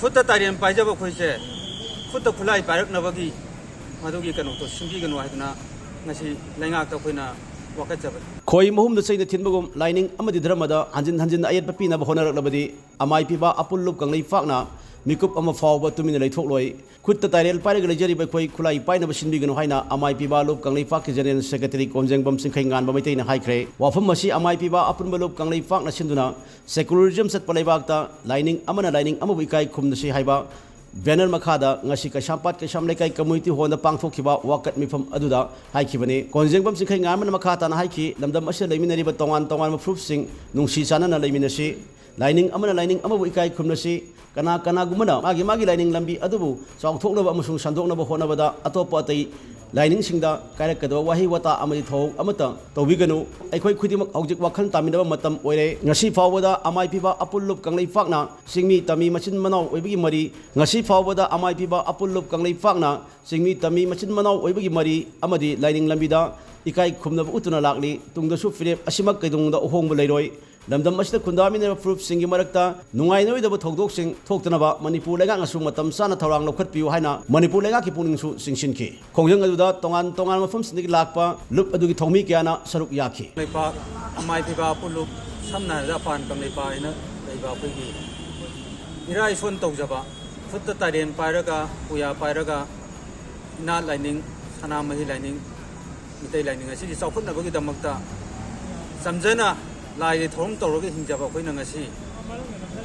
खुद तारीन पाइजब अखोइसे खुद खुलाई पाइरकनबगी मदुगी कनो तो सिंबीगनो हाइदना ngasi laingak ta khoina wakachaba khoi mohum da chaina thinbagum lining amadi dramada hanjin hanjin ayat papi na honarak labadi amai piba apullup kanglei fakna mikup ama fawba tumina leithok loi khutta tairel pairega lejari ba khoi khulai paina basinbi gano haina amai piba lup kanglei fak general secretary komjengbam singkhai ngan ba maitai na haikre wafam masi amai piba apunba lup kanglei fakna sinduna secularism sat palaibakta lining ama wikai khumna si haiba banner makhada ngasi kasampat kasam lekai community honda pangthokhiba wakat mifam aduda haikibani konjengbam singkhai ngan makhata na haiki lamdam ase leiminari ba tongan proof sing nungsi chana na leiminasi lining ama wikai khumnasi kana gumana magi lining lambi adubu chawthoknaba amasung sandoknaba honabada atopa tai lining singda kairakado wahi wata amadi thok amata tawiganu aikhoi khudimak hojik wakhal taminaba matam oire ngasi fawbada amai piba apullup kanglei fakna singmi tami machin manau oibigi mari ngasi fawbada amai piba apullup kanglei fakna singmi tami machin manau oibigi mari amadi lining lambida ikai khumnaba utuna lakli tungdasu firep asimak kaidungda ohongba leiroi lamdam asida khundamina proof singi marakta nungai noi daba thodok sing thoktanaba manipur lega ngasu matam sana thorang lokhat piu haina manipur lega ki puning su singsin ki khongjang aduda tongan mafam singi lakpa lup adugi thongmi kyana saruk yakhi leipa amai piba apullup samna japan kam leipa ina leiba phigi irai son tawjaba khutta tarin pairaga puya pairaga na lining sana mahi lining mitai lining asi chawkhut nabagi damakta samjana lai thom tawrga hinjaba khoina ngasi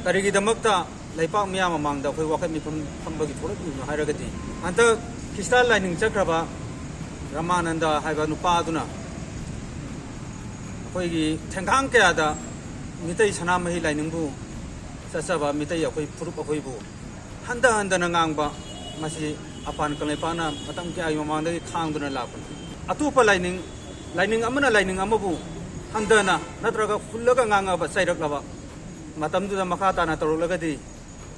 tarigi damakta leipa miyam mangda khoi wakai mifam thambagi thorak nu hairagati anta kristal lining chakraba ramananda haiba nupa aduna khoigi thengkhang kya da mitai sana mahi lining bu sasaba mitai akhoi purup akhoi bu handa na ngangba masi apan kanleipa na matam kya yomangda khangduna lapan atupa lining amabu handana natraga fullaga nganga ba sairak laba matam du makha ta na torolaga di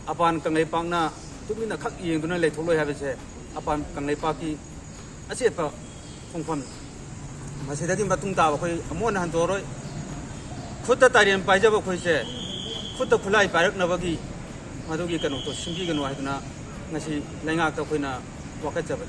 apan kanglei pangna tumina khak yengduna leitholoi habese apan kanglei pa ki ase pa khongpham masidagi matung ta ba khoi amon han doroi khutta tarin paijaba khoise khutta khulai parak nabagi madugi kanu to simbi ganu haiduna ngasi laingak ta khoina wakachaba